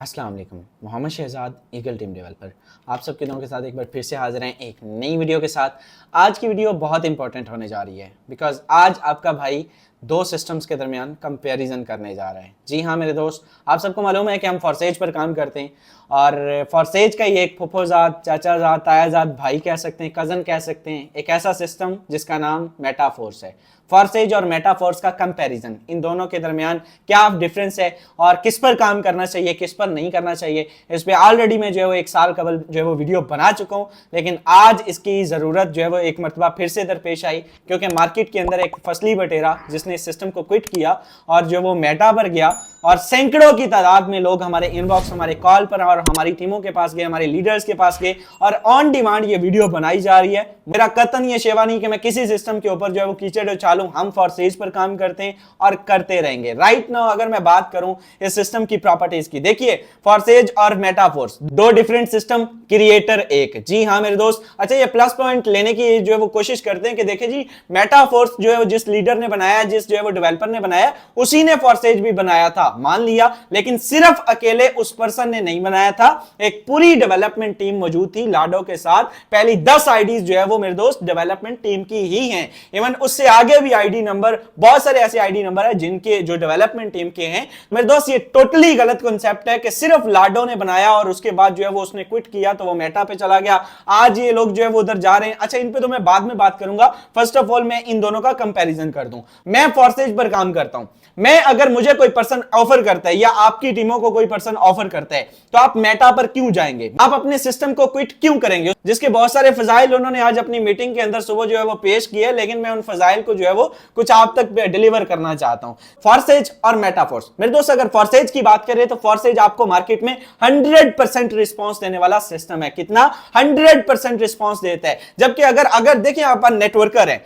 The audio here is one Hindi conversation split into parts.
अस्सलाम वालेकुम। Mohammad Shahzad, eagle team developer, आप सबके दोनों के साथ एक बार फिर से हाजिर हैं एक नई वीडियो के साथ। आज की वीडियो बहुत इंपॉर्टेंट होने जा रही है बिकॉज आज आपका भाई दो सिस्टम्स के दरमियान कंपैरिजन करने जा रहा है। जी हाँ मेरे दोस्त, आप सबको मालूम है कि हम फॉरसेज पर काम करते हैं और फॉरसेज का ये एक फुफोजात, चाचाजात, तायाजात, भाई कह सकते हैं, कज़न कह सकते हैं, एक ऐसा सिस्टम जिसका नाम मेटाफोर्स है। फॉरसेज और मेटाफोर्स का कंपैरिजन, इन दोनों के दरमियान क्या डिफरेंस है और किस पर काम करना चाहिए, किस पर नहीं करना चाहिए, इस पर ऑलरेडी मैं जो है वो एक साल कबल जो है वो वीडियो बना चुका हूँ। लेकिन आज इसकी ज़रूरत जो है वो एक मरतबा फिर से दरपेश आई क्योंकि मार्केट के अंदर एक फसली बटेरा जिसने इस सिस्टम को क्विट किया और जो वो मेटा पर गया और सैकड़ों की तादाद में लोग हमारे इनबॉक्स, हमारे कॉल पर और हमारी टीमों के पास गए, हमारे लीडर्स के पास गए और ऑन डिमांड ये वीडियो बनाई जा रही है। मेरा कतन ये शेवा नहीं कि मैं किसी सिस्टम के ऊपर जो है वो कीचड़ उछालूं, हम फॉरसेज पर काम करते हैं और करते रहेंगे। राइट नाउ अगर मैं बात करूं इस सिस्टम की प्रॉपर्टीज की, देखिए फॉरसेज और मेटाफोर्स दो डिफरेंट सिस्टम, क्रिएटर एक। जी हाँ मेरे दोस्त, अच्छा ये प्लस पॉइंट लेने की जो है वो कोशिश करते हैं कि देखिए जी मेटाफोर्स जो है वो जिस लीडर ने बनाया, जिस जो है वो डेवलपर ने बनाया, उसी ने फॉरसेज भी बनाया था मान लिया, लेकिन सिर्फ अकेले उस पर्सन ने नहीं बनाया था, एक पूरी डेवलपमेंट टीम मौजूद थी लाडो के साथ। पहली 10 आईडीज जो है वो मेरे दोस्त डेवलपमेंट टीम की ही हैं। इवन उससे आगे भी आईडी नंबर, बहुत सारे ऐसे आईडी नंबर है जिनके जो डेवलपमेंट टीम के हैं। मेरे दोस्त ये टोटली गलत कॉन्सेप्ट है कि सिर्फ लाडो ने बनाया और उसके बाद जो है वो उसने क्विट किया तो वो मेटा पे चला गया। आज ये लोग जो है वो उधर जा रहे हैं। अच्छा इन पे तो मैं बाद में बात करूंगा। फर्स्ट ऑफ ऑल मैं इन दोनों का कंपैरिजन कर दूं। मैं फॉरसेज पर काम करता हूं, मैं अगर मुझे कोई पर्सन ऑफर करता है या आपकी टीमों को कोई पर्सन ऑफर करता है तो आप मेटा पर क्यों जाएंगे, आप अपने सिस्टम को क्विट क्यों करेंगे? जिसके बहुत सारे फजाइल उन्होंने आज अपनी मीटिंग के अंदर सुबह जो है वो पेश किए, लेकिन मैं उन फजाइल को जो है वो कुछ आप तक डिलीवर करना चाहता हूं। फॉरसेज और मेटाफोर्स, मेरे दोस्त अगर फॉरसेज की बात करें तो फॉरसेज आपको मार्केट में 100% रिस्पॉन्स देने वाला सिस्टम है। कितना? 100% रिस्पॉन्स देता है। जबकि अगर देखिए आप नेटवर्कर हैं,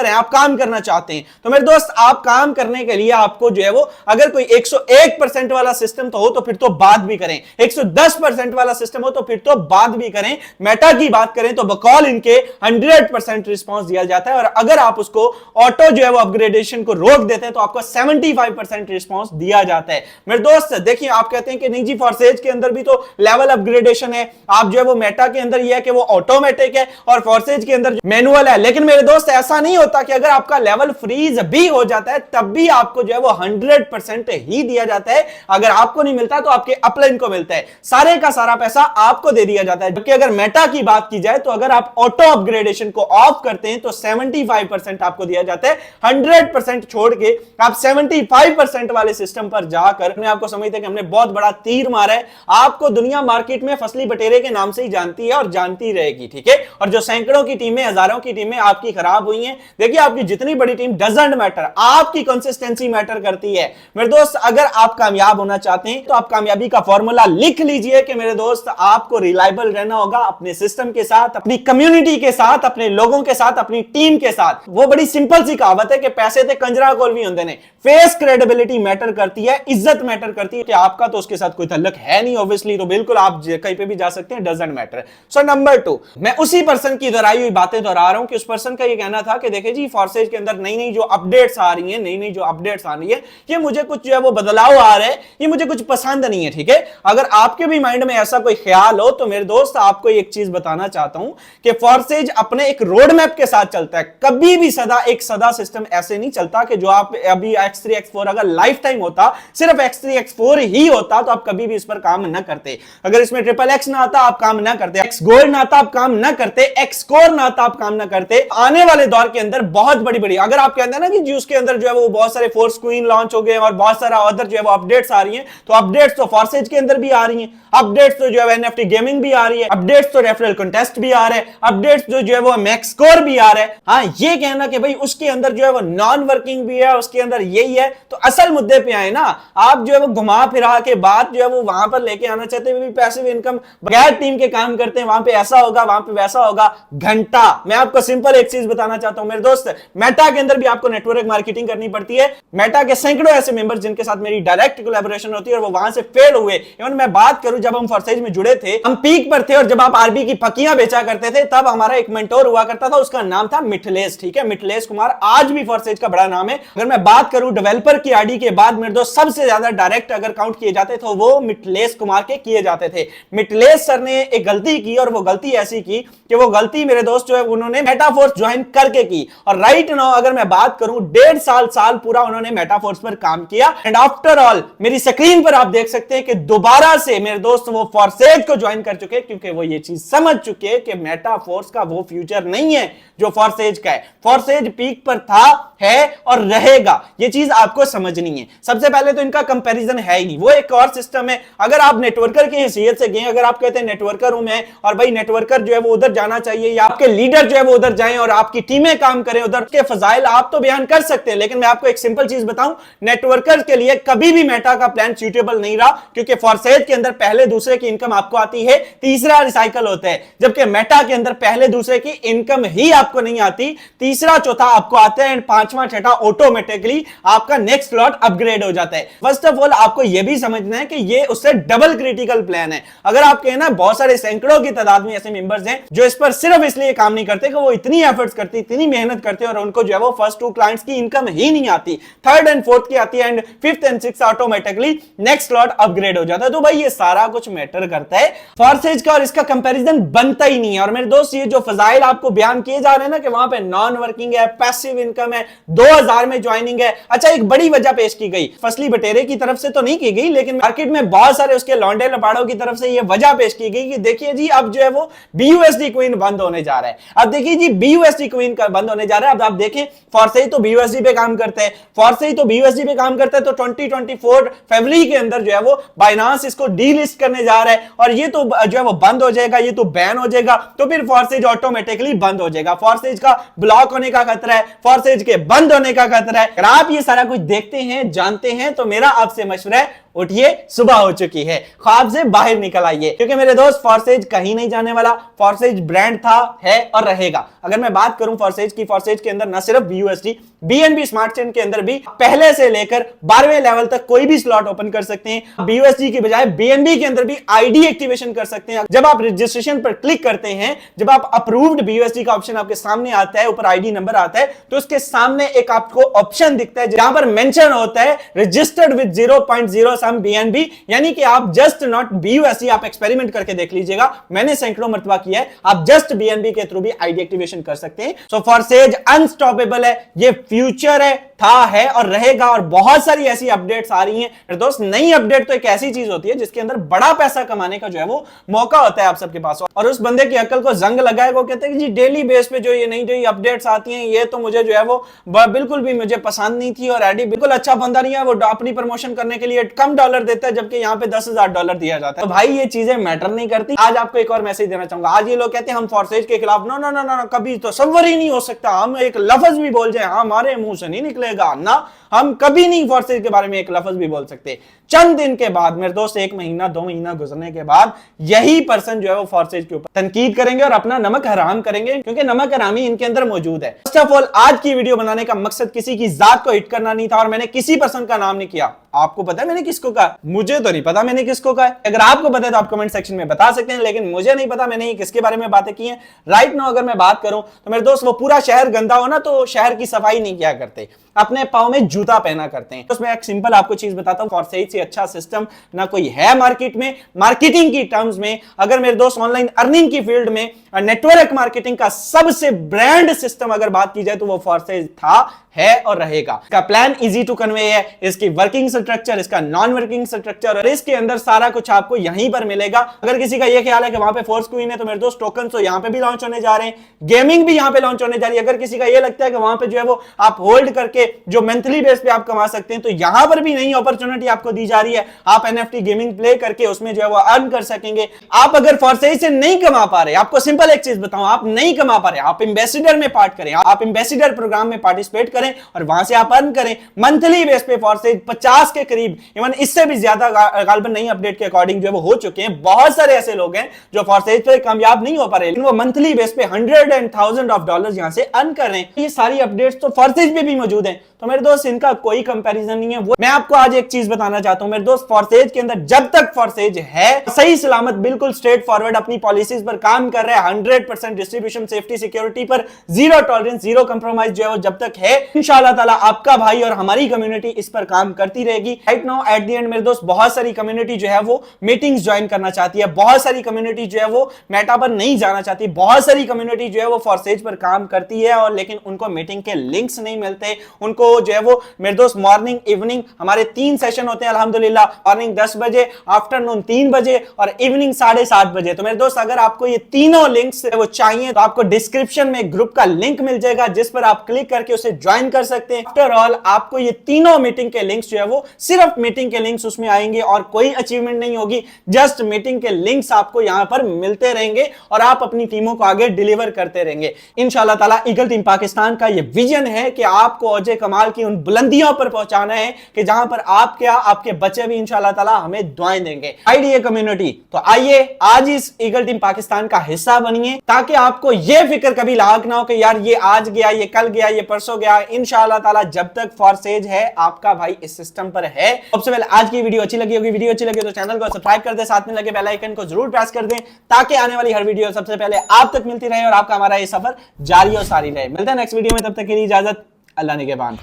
आप काम करना चाहते हैं, तो मेरे दोस्त आप काम करने के लिए आपको जो है वो अगर कोई 101% वाला सिस्टम तो हो तो फिर तो बात भी करें, 110% वाला सिस्टम हो तो फिर तो बात भी करें। मेटा की बात करें तो बकौल इनके 100% रिस्पांस दिया जाता है और अगर आप उसको ऑटो जो है वो अपग्रेडेशन को रोक देते हैं तो आपको 75% रिस्पांस दिया जाता है। मेरे दोस्त देखिए आप कहते हैं कि नहीं जी फॉरसेज के अंदर भी तो लेवल अपग्रेडेशन है, आप जो है वो मेटा के अंदर ये है कि वो ऑटोमेटिक है और फॉरसेज के अंदर मैनुअल है। लेकिन मेरे दोस्त ऐसा नहीं होता कि अगर आपका लेवल फ्रीज भी हो जाता है तब भी आपको जो है वो 100% ही दिया जाता है। अगर आपको नहीं मिलता तो आपके अपलाइन को मिलता है, सारे का सारा पैसा आपको दे दिया जाता है। जबकि अगर मेटा की बात की जाए तो अगर आप ऑटो अपग्रेडेशन को ऑफ करते हैं तो 75% आपको दिया जाता है। 100% छोड़ के आप 75% वाले सिस्टम पर जाकर अपने आपको समझते हैं कि हमने बहुत बड़ा तीर मारा है। आपको दुनिया मार्केट में फसली बटेरे के नाम से ही जानती है और जानती रहेगी, ठीक है। और जो सैकड़ों की टीमें, हजारों की टीमें आपकी खराब हुई हैं, देखिए आपकी जितनी बड़ी टीम डजंट मैटर, आपकी कंसिस्टेंसी मैटर करती है। मेरे दोस्त अगर आप कामयाब होना चाहते हैं तो आप कामयाबी का फॉर्मूला लिख लीजिए कि मेरे दोस्त आपको रिलायबल रहना होगा अपने सिस्टम के साथ, अपनी कम्युनिटी के साथ, अपने लोगों के साथ, अपनी टीम के साथ। वो बड़ी सिंपल सी कहावत है कि पैसे ते कंजरा कोल भी होंदे ने। फेस क्रेडिबिलिटी मैटर करती है, इज्जत मैटर करती है कि आपका तो उसके साथ कोई ताल्लुक है नहीं ऑब्वियसली, तो बिल्कुल आप कहीं पे भी जा सकते हैं, डजंट मैटर। सो नंबर 2, मैं उसी पर्सन की दोहराई हुई बातें दोहरा रहा हूं कि उस पर्सन का ये कहना था कि देखिए जी फॉरसेज के अंदर नई नई जो अपडेट्स आ रही हैं, ये मुझे कुछ जो है वो बदलाव आ रहे हैं, ये मुझे कुछ पसंद नहीं है, ठीक है। अगर आपके भी माइंड में ऐसा कोई ख्याल हो तो मेरे दोस्त आपको एक चीज बताना चाहता हूं कि फॉरसेज अपने एक रोड मैप के साथ चलता है। कभी भी एक सदा सिस्टम ऐसे नहीं चलता कि जो आप अभी X3 X4 अगर लाइफ टाइम होता, सिर्फ X3 X4 ही होता तो आप कभी भी इस पर काम ना करते। अगर इसमें XXX ना आता आप काम ना करते, X गोल्ड ना आता आप काम ना करते, X कोर ना आता आप काम ना करते। आने वाले दौर के अंदर बहुत बड़ी अगर आप कहते हैं ना कि जी उसके अंदर जो है वो बहुत सारे फोर्स क्वीन लॉन्च हो गए और बहुत सारा अदर जो है वो अपडेट्स आ रही हैं, तो अपडेट्स तो फॉरसेज के अंदर भी आ रही हैं, अपडेट्स तो जो है एनएफटी गेमिंग भी आ रही है, अपडेट्स तो रेफरल कॉन्टेस्ट भी आ रहे हैं, अपडेट्स जो है वो मैक्स स्कोर भी आ रहा है। हाँ ये कहना कि भाई उसके अंदर जो है वो नॉन वर्किंग भी है, उसके अंदर यही है, तो असल मुद्दे पे आए ना। आप जो है वो घुमा फिरा के बात जो है वो वहां पर लेके आना चाहते हैं पैसिव इनकम बगैर टीम के काम करते हैं, वहां पे ऐसा होगा, वहां पे वैसा होगा। घंटा मैं आपको सिंपल एक चीज बताना चाहता हूं मेरे दोस्त, मेटा के अंदर भी आपको आपको नेटवर्क मार्केटिंग करनी पड़ती है। मेटा के सैकड़ों ऐसे मेंबर्स जिनके साथ मेरी डायरेक्ट कोलैबोरेशन होती है और वो वहां से फेल हुए। इवन मैं बात करूं, जब हम फॉरसेज में जुड़े थे, हम पीक पर थे और जब आप आरबी की पक्कियां बेचा करते थे, तब हमारा एक मेंटोर हुआ करता था, उसका नाम था मिथिलेश। ठीक है, मिथिलेश कुमार आज भी फॉरसेज का बड़ा नाम है। अगर मैं बात करूं डेवलपर की आईडी के बाद मेरे दोस्त सबसे ज्यादा डायरेक्ट अगर काउंट किए जाते तो वो मिथिलेश कुमार के किए जाते थे। मिथिलेश सर ने एक गलती की और वो गलती ऐसी की कि वो गलती मेरे दोस्त जो है उन्होंने मेटाफोर्स ज्वाइन करके की। और राइट नाउ अगर मैं बात करूं 1.5 साल पूरा उन्होंने मेटाफोर्स पर काम किया। एंड आफ्टर ऑल मेरी स्क्रीन पर आप देख सकते हैं कि दोबारा से मेरे दोस्त वो फॉरसेज को ज्वाइन कर चुके, क्योंकि वो ये चीज समझ चुके कि मेटाफोर्स का वो फ्यूचर नहीं है जो फॉरसेज का है। फॉरसेज पीक पर था, है और रहेगा, ये चीज आपको समझनी है। सबसे पहले तो इनका कंपैरिजन है ही, वो एक और सिस्टम है। अगर आप नेटवर्कर की हैसियत से गए, अगर आप कहते हैं नेटवर्कर हूं मैं और भाई नेटवर्कर जो है वो उधर जाना चाहिए, या आपके लीडर जो है वो उधर जाएं और आपकी टीमें काम करें उधर, के फजाइल आप तो बयान कर सकते हैं, लेकिन मैं आपको एक सिंपल चीज बताऊं, नेटवर्कर के लिए कभी भी मेटा का प्लान सूटेबल नहीं रहा, क्योंकि फॉरसेज के अंदर पहले दूसरे की इनकम आपको आती है, तीसरा रिसाइकल होता है, जबकि मेटा के अंदर पहले दूसरे की इनकम ही आपको नहीं आती, तीसरा चौथा आपको आता है एंड पांचवा छठा ऑटोमेटिकली आपका नेक्स्ट स्लॉट अपग्रेड हो जाता है। फर्स्ट ऑफ ऑल आपको यह भी समझना है कि ये उससे डबल क्रिटिकल प्लान है। अगर आप कहें ना, बहुत सारे सैकड़ों की तादाद में ऐसे मेंबर्स हैं जो इस पर सिर्फ इसलिए काम नहीं करते कि वो इतनी एफर्ट्स करते, इतनी मेहनत करते और उनको जो है वो फर्स्ट 2 क्लाइंट्स की इनकम ही नहीं आती, थर्ड एंड फोर्थ की आती है and fifth and sixth automatically next slot upgrade हो जाता है। तो भाई ये सारा कुछ मैटर करता है फॉरसेज का, और इसका कंपैरिजन बनता ही नहीं है। और मेरे दोस्त ये जो फजाइल आपको बयान किए जा रहे हैं ना कि वहां पे नॉन वर्किंग है, पैसिव इनकम है, 2000 में ज्वाइनिंग है, अच्छा एक बड़ी वजह पेश की गई, फसली बटेरे की तरफ से तो नहीं की गई, लेकिन मार्केट में बहुत सारे उसके लौंडे लपाड़ों की तरफ से ये वजह पेश की गई कि देखिए जी अब जो है वो बीयूएसडी क्वीन बंद होने जा रहा है। अब देखिए जी बीयूएसडी क्वीन का बंद होने जा रहा है। अब आप देखें फॉरसेज तो बीयूएसडी पे काम करते हैं, फॉरसेज तो बीयूएसडी पे काम करता है, तो 2024 फरवरी के अंदर जो है वो बाइनांस इसको डीलिस्ट करने जा रहा है और ये तो जो है वो बंद हो जाएगा, ये तो बैन हो जाएगा, तो फिर फॉरसेज ऑटोमेटिकली बंद हो जाएगा। फॉरसेज का ब्लॉक होने का खतरा है, फॉरसेज के बंद होने का खतरा है। अगर आप ये सारा कुछ देखते हैं, जानते हैं, तो मेरा आपसे मशवरा है, उठिए, सुबह हो चुकी है, ख्वाब से बाहर निकल आइए, क्योंकि मेरे दोस्त फॉरसेज कहीं नहीं जाने वाला। फॉरसेज ब्रांड था, है और रहेगा। अगर मैं बात करूं फॉरसेज की, फॉरसेज के अंदर न सिर्फ बीयूएसडी, बीएनबी स्मार्ट चेन के अंदर भी पहले से लेकर 12वें लेवल तक कोई भी स्लॉट ओपन कर सकते हैं। बीयूएसडी की बजाय बीएनबी के अंदर भी आईडी एक्टिवेशन कर सकते हैं। जब आप रजिस्ट्रेशन पर क्लिक करते हैं, जब आप अप्रूव्ड बीयूएसडी का ऑप्शन आपके सामने आता है, ऊपर आईडी नंबर आता है, तो उसके सामने एक आपको ऑप्शन दिखता है जहां पर मेंशन होता है रजिस्टर्ड विद 0.0 सम बीएनबी, यानी कि आप जस्ट नॉट बीयूएसडी, आप एक्सपेरिमेंट करके देख लीजिएगा, मैंने सैकड़ों मर्तबा किया है, आप जस्ट बीएनबी के थ्रू भी आईडी एक्टिवेशन कर सकते हैं। सो फॉरसेज अनस्टॉपेबल है, ये फ्यूचर है, था, है और रहेगा। और बहुत सारी ऐसी अपडेट्स आ रही हैं दोस्त। नई अपडेट तो एक ऐसी चीज होती है जिसके अंदर बड़ा पैसा कमाने का जो है वो मौका होता है आप सबके पास, और उस बंदे की अक्ल को जंग लगाए, वो कहते हैं कि जी डेली बेस पे जो ये नई अपडेट्स आती हैं, ये तो मुझे जो है वो बिल्कुल भी मुझे पसंद नहीं थी, और एडी बिल्कुल अच्छा बंदा नहीं है, वो अपनी प्रमोशन करने के लिए कम डॉलर देता है, जबकि यहाँ पे $10,000 दिया जाता है। तो भाई ये चीजें मैटर नहीं करती। आज आपको एक और मैसेज देना चाहूंगा। आज ये लोग कहते हैं हम फॉरसेज के खिलाफ, नो नो नो नो, कभी तो तसव्वुर ही नहीं हो सकता, हम एक लफ्ज भी बोल जाए हमारे मुंह से नहीं निकलेगा ना, हम कभी नहीं फॉरसेज के बारे में एक लफ्ज भी बोल सकते। चंद दिन के बाद मेरे दोस्त, 1 महीना 2 महीना गुजरने के बाद यही पर्सन जो है वो फॉरसेज के ऊपर तनकीद करेंगे और अपना नमक हराम करेंगे, क्योंकि नमक हरामी इनके अंदर मौजूद है। फर्स्ट ऑफ ऑल आज की वीडियो बनाने का मकसद किसी की जात को हिट करना नहीं था, और मैंने किसी पर्सन का नाम नहीं किया। आपको पता है मैंने किसको कहा? मुझे तो नहीं पता मैंने किसको कहा है। अगर आपको पता है तो आप कमेंट सेक्शन में बता सकते हैं, लेकिन मुझे नहीं पता मैंने किसके बारे में बातें की हैं। राइट नाउ अगर मैं बात करूं तो मेरे दोस्त, वो पूरा शहर गंदा हो ना, तो शहर की सफाई नहीं किया करते, अपने पांव में जूता पहना करते हैं। तो मैं एक सिंपल आपको चीज बताता हूं, फॉरसेज से अच्छा सिस्टम ना कोई है मार्केट में। मार्केटिंग की टर्म्स में, अगर मेरे दोस्त ऑनलाइन अर्निंग की फील्ड में नेटवर्क मार्केटिंग का सबसे ब्रांड सिस्टम अगर बात की जाए तो वो फॉरसेज था, है और रहेगा। इसका प्लान इजी टू कन्वे है, इसकी वर्किंग स्ट्रक्चर, इसका नॉन वर्किंग स्ट्रक्चर, और इसके अंदर सारा कुछ आपको यहीं पर मिलेगा। अगर किसी का यह ख्याल है कि वहां पे फोर्स क्वीन है, तो मेरे दोस्त टोकन तो यहां पे भी लॉन्च होने जा रहे हैं, गेमिंग भी यहां पे लॉन्च होने जा रही है। अगर किसी का यह लगता है कि वहां पे जो है वो आप होल्ड करके जो मंथली बेस पे आप कमा सकते हैं। तो यहां पर भी नई अपॉर्चुनिटी आपको दी जा रही है, आप एनएफटी गेमिंग प्ले करके उसमें जो है वो अर्न कर सकेंगे। आप अगर फॉरसेज से नहीं कमा पा रहे, आपको सिंपल एक चीज बताऊं, आप नहीं कमा पा रहे, आप एम्बेसडर में पार्ट करें, आप एम्बेसडर प्रोग्राम में पार्टिसिपेट करें और वहां से आप अर्न करें मंथली बेस पे। फॉरसेज 50 के करीब, इवन इससे भी ज्यादा गालबन नई अपडेट के अकॉर्डिंग जो वो हो चुके हैं। बहुत सारे ऐसे लोग हैं जो फॉरसेज पे कामयाब नहीं हो पा रहे, लेकिन वो मंथली बेस पे $100,000 यहां से अर्न कर रहे हैं। ये सारी अपडेट्स तो फॉरसेज पे भी मौजूद हैं। तो मेरे दोस्त इनका कोई कंपैरिजन नहीं है। वो मैं आपको आज एक चीज बताना चाहता हूं मेरे दोस्त, फॉरसेज के अंदर जब तक फॉरसेज है सही सलामत बिल्कुल स्ट्रेट फॉरवर्ड अपनी पॉलिसीज पर काम कर रहा है, 100% डिस्ट्रीब्यूशन सेफ्टी सिक्योरिटी पर जीरो टॉलरेंस जीरो कंप्रोमाइज जो है वो जब तक है, इंशाल्लाह ताला आपका भाई और हमारी कम्युनिटी इस पर काम करती रहेगी। Right now at the end मेरे दोस्त बहुत सारी कम्युनिटी जो है वो मीटिंग्स ज्वाइन करना चाहती है, बहुत सारी कम्युनिटी जो है वो मेटा पर नहीं जाना चाहती, बहुत सारी कम्युनिटी जो है वो फॉरसेज पर काम करती है और लेकिन उनको मीटिंग के लिंक्स नहीं मिलते। उनको जो है वो मेरे दोस्त मॉर्निंग इवनिंग हमारे 3 सेशन होते हैं अल्हम्दुलिल्लाह, मॉर्निंग 10 बजे, आफ्टरनून 3 बजे और इवनिंग 7:30 बजे। तो मेरे दोस्त अगर आपको ये तीनों लिंक्स वो चाहिए तो आपको डिस्क्रिप्शन में ग्रुप का लिंक मिल जाएगा जिस पर आप क्लिक करके उसे ज्वाइन कर सकते हैं। आफ्टर ऑल आपको ये तीनों मीटिंग के लिंक्स जो है वो सिर्फ मीटिंग के लिंक्स उसमें आएंगे और कोई अचीवमेंट नहीं होगी, जस्ट मीटिंग के लिंक्स आपको यहां पर मिलते रहेंगे और आप अपनी टीमों को आगे डिलीवर करते रहेंगे इंशाल्लाह ताला। ईगल टीम पाकिस्तान का ये विजन है कि आपको अजय कमाल की उन बुलंदियों पर पहुंचाना है कि जहां पर आप क्या आपके बच्चे भी इंशाल्लाह ताला हमें दुआएं देंगे। आईडीए कम्युनिटी, तो आइए आज इस ईगल टीम पाकिस्तान का हिस्सा बनिए ताकि आपको यह फिक्र कभी लाक ना हो कि यार ये आज गया, ये कल गया, ये परसों गया। इंशाल्लाह ताला जब तक फॉरसेज है आपका भाई इस सिस्टम पर है। सबसे पहले आज की वीडियो अच्छी लगी होगी, वीडियो अच्छी लगी तो चैनल को सब्सक्राइब कर दे, साथ में लगे बेल आइकन को जरूर प्रेस कर दें ताकि आने वाली हर वीडियो सबसे पहले आप तक मिलती रहे और आपका हमारा ये सफर जारी और सारी रहे। मिलते हैं नेक्स्ट वीडियो में, तब तक के लिए इजाजत, अल्लाह निगहबान।